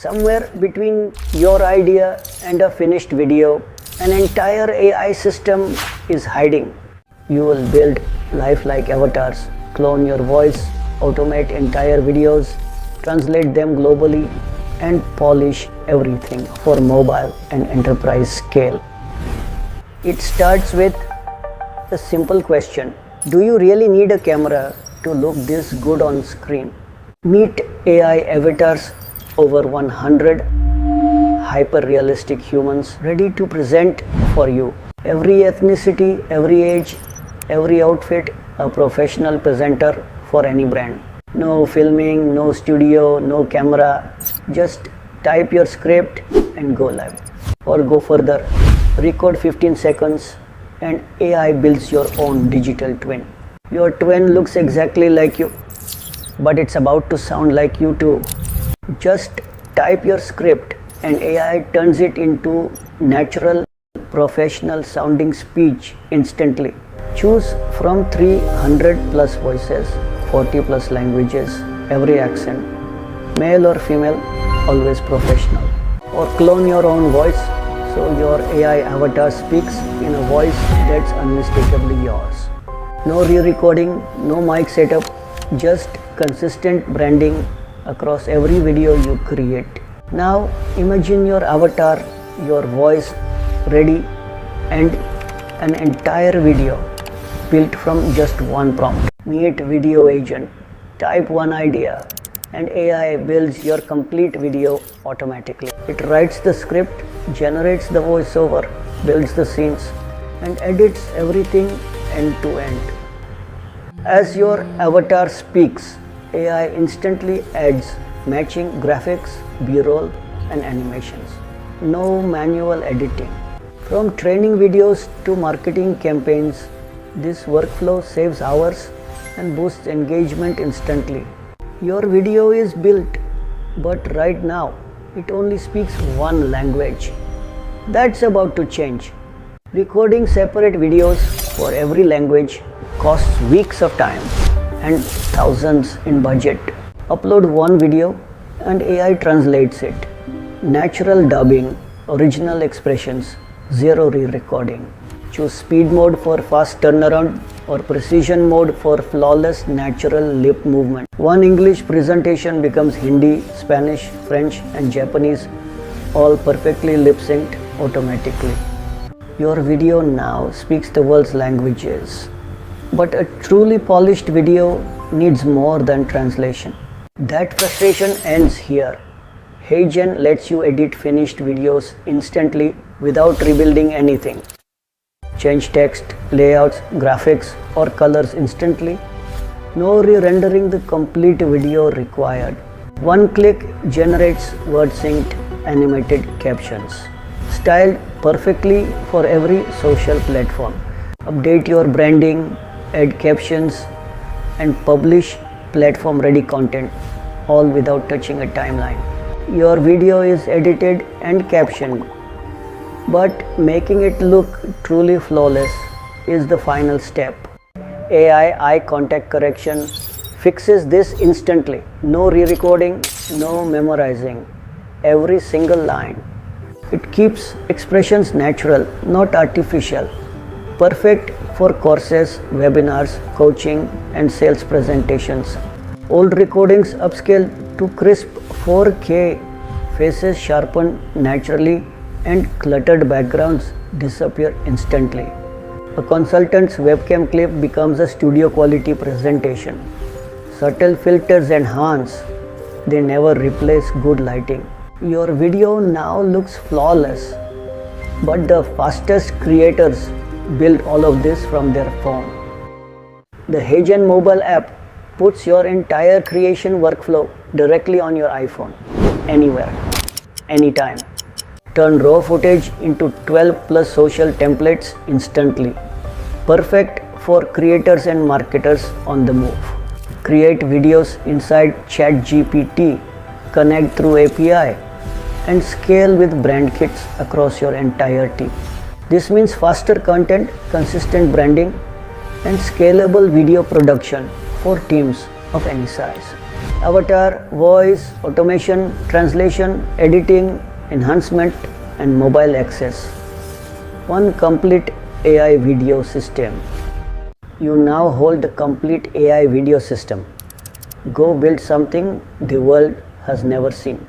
Somewhere between your idea and a finished video, an entire AI system is hiding. You will build lifelike avatars, clone your voice, automate entire videos, translate them globally, and polish everything for mobile and enterprise scale. It starts with a simple question. Do you really need a camera to look this good on screen? Meet AI avatars, over 100 hyper-realistic humans ready to present for you. Every ethnicity, every age, every outfit, a professional presenter for any brand. No filming, no studio, no camera. Just type your script and go live. Or go further, record 15 seconds and AI builds your own digital twin. Your twin looks exactly like you, but it's about to sound like you too. Just type your script and AI turns it into natural, professional sounding speech instantly. Choose from 300 plus voices, 40 plus languages, every accent, male or female, always professional. Or clone your own voice so your AI avatar speaks in a voice that's unmistakably yours. No re-recording, no mic setup, just consistent branding across every video you create. Now imagine your avatar, your voice ready, and an entire video built from just one prompt. Meet Video Agent, type one idea, and AI builds your complete video automatically. It writes the script, generates the voiceover, builds the scenes, and edits everything end to end. As your avatar speaks, AI instantly adds matching graphics, B-roll, and animations. No manual editing. From training videos to marketing campaigns, this workflow saves hours and boosts engagement instantly. Your video is built, but right now it only speaks one language. That's about to change. Recording separate videos for every language costs weeks of time and thousands in budget. Upload one video and AI translates it. Natural dubbing, original expressions, zero re-recording. Choose speed mode for fast turnaround or precision mode for flawless natural lip movement. One English presentation becomes Hindi, Spanish, French, and Japanese, all perfectly lip-synced automatically. Your video now speaks the world's languages. But a truly polished video needs more than translation. That frustration ends here. HeyGen lets you edit finished videos instantly without rebuilding anything. Change text, layouts, graphics, or colors instantly. No re-rendering the complete video required. One click generates word-synced animated captions, styled perfectly for every social platform. Update your branding, add captions, and publish platform-ready content, all without touching a timeline. Your video is edited and captioned, but making it look truly flawless is the final step. AI eye contact correction fixes this instantly. No re-recording, no memorizing. Every single line. It keeps expressions natural, not artificial. Perfect for courses, webinars, coaching, and sales presentations. Old recordings upscale to crisp 4K, faces sharpen naturally, and cluttered backgrounds disappear instantly. A consultant's webcam clip becomes a studio quality presentation. Subtle filters enhance, they never replace good lighting. Your video now looks flawless, but the fastest creators build all of this from their phone. The HeyGen mobile app puts your entire creation workflow directly on your iPhone, anywhere, anytime. Turn raw footage into 12 plus social templates instantly. Perfect for creators and marketers on the move. Create videos inside ChatGPT, connect through API, and scale with brand kits across your entire team. This means faster content, consistent branding, and scalable video production for teams of any size. Avatar, voice, automation, translation, editing, enhancement, and mobile access. One complete AI video system. You now hold the complete AI video system. Go build something the world has never seen.